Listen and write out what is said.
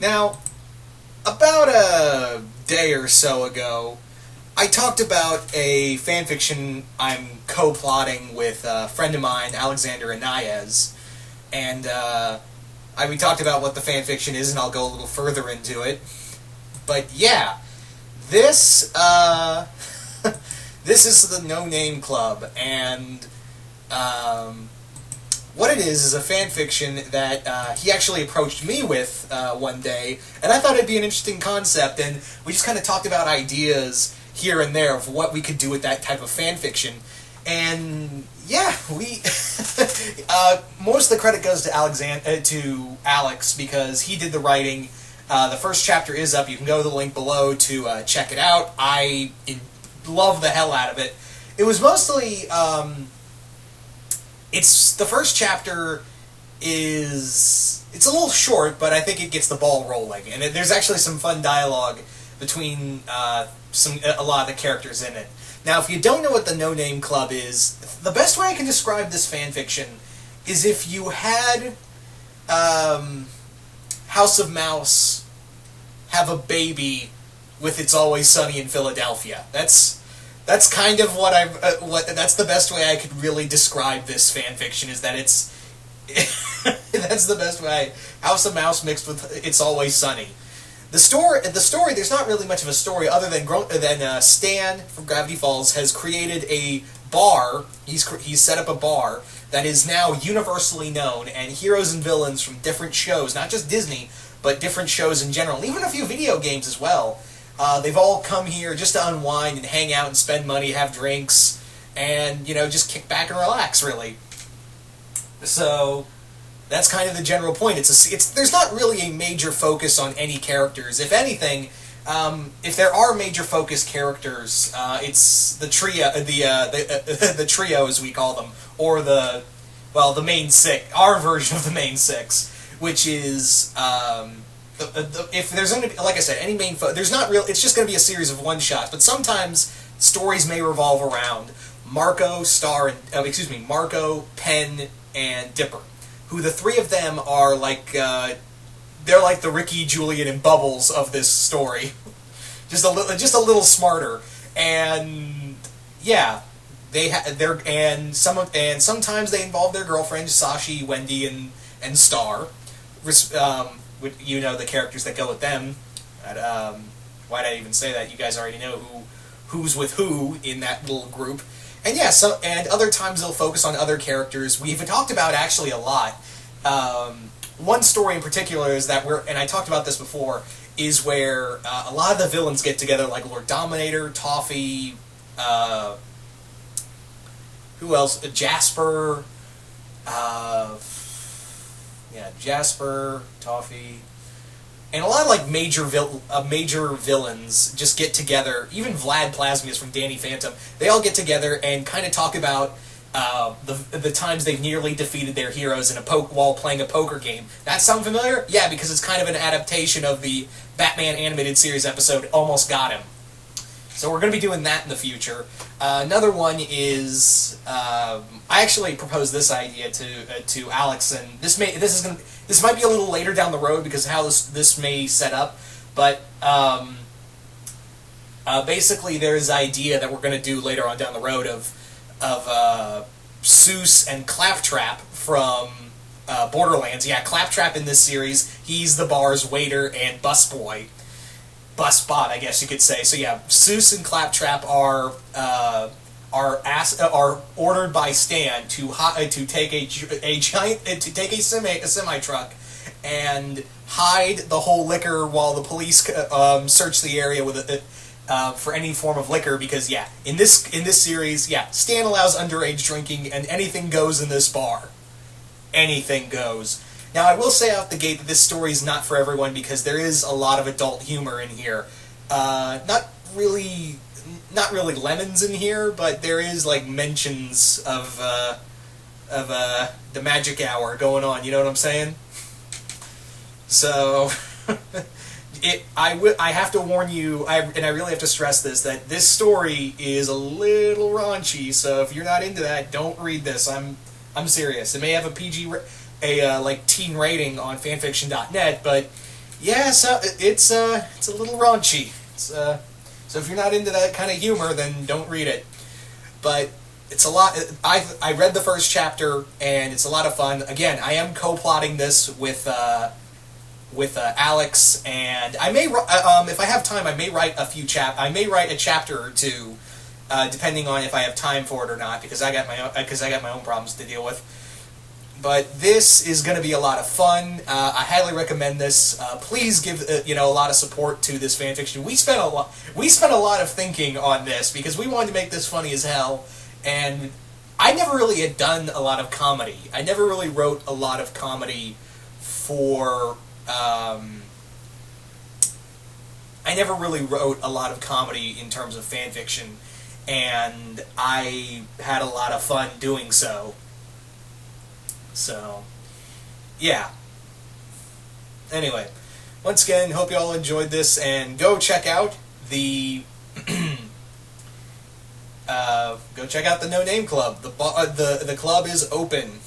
Now, about a day or so ago, I talked about a fanfiction I'm co-plotting with a friend of mine, Alexander Anayez, and we talked about what the fanfiction is, and I'll go a little further into it. But yeah, this this is the No Name Club, and what it is a fanfiction that he actually approached me with one day, and I thought it'd be an interesting concept, and we just kind of talked about ideas here and there of what we could do with that type of fanfiction. And yeah, we most of the credit goes to Alex because he did the writing. The first chapter is up. You can go to the link below to check it out. I love the hell out of it. It was mostly it's the first chapter it's a little short, but I think it gets the ball rolling, and there's actually some fun dialogue between a lot of the characters in it. Now, if you don't know what the No Name Club is, the best way I can describe this fanfiction is if you had House of Mouse have a baby with It's Always Sunny in Philadelphia. That's kind of that's the best way I could really describe this fanfiction, is that it's that's the best way. House of Mouse mixed with It's Always Sunny. The story, there's not really much of a story other than Stan from Gravity Falls has created a bar. He's set up a bar that is now universally known, and heroes and villains from different shows, not just Disney, but different shows in general, and even a few video games as well. They've all come here just to unwind and hang out and spend money, have drinks, and just kick back and relax, really. So that's kind of the general point. There's not really a major focus on any characters. If anything, if there are major focus characters, it's the trio, the trio as we call them, or the main six, our version of the main six, which is if there's going to be, like I said, any main there's not real. It's just going to be a series of one shots, but sometimes stories may revolve around Marco, Marco, Penn, and Dipper, who the three of them are like, they're like the Ricky, Julian, and Bubbles of this story. just a little smarter. And yeah, sometimes they involve their girlfriends, Sashi, Wendy, and Star. The characters that go with them. Why did I even say that? You guys already know who's with who in that little group. And yeah, and other times they'll focus on other characters. We've talked about actually a lot. One story in particular is that and I talked about this before, is where a lot of the villains get together, like Lord Dominator, Toffee, who else? Jasper, Jasper, Toffee, and a lot of like major villains just get together. Even Vlad Plasmius from Danny Phantom, they all get together and kind of talk about the times they've nearly defeated their heroes while playing a poker game. That sound familiar? Yeah, because it's kind of an adaptation of the Batman animated series episode Almost Got Him. So we're going to be doing that in the future. Another one is I actually proposed this idea to Alex, and this might be a little later down the road because of how this may set up, but basically there's an idea that we're going to do later on down the road of Seuss and Claptrap from Borderlands. Yeah, Claptrap in this series, he's the bar's waiter and busboy. Busbot, I guess you could say. So yeah, Seuss and Claptrap are ordered by Stan to take a semi truck and hide the whole liquor while the police search the area for any form of liquor, because yeah, in this series, yeah, Stan allows underage drinking and anything goes in this bar. Anything goes. Now, I will say out the gate that this story is not for everyone because there is a lot of adult humor in here. Not really lemons in here, but there is like mentions of the magic hour going on. You know what I'm saying? So, I have to warn you, and I really have to stress this, that this story is a little raunchy. So if you're not into that, don't read this. I'm serious. It may have a teen rating on fanfiction.net, but Yeah, so it's a little raunchy. So if you're not into that kind of humor, then don't read it. But it's a lot. I read the first chapter, and it's a lot of fun. Again, I am co-plotting this with Alex, and I may if I have time, I may write I may write a chapter or two, depending on if I have time for it or not, because I got my own problems to deal with. But this is going to be a lot of fun. I highly recommend this. Please give a lot of support to this fanfiction. We spent a lot of thinking on this because we wanted to make this funny as hell, and I never really had done a lot of comedy. I never really wrote a lot of comedy for. I never really wrote a lot of comedy in terms of fanfiction, and I had a lot of fun doing so. So, yeah. Anyway, once again, hope you all enjoyed this, and go check out the No Name Club. The club is open.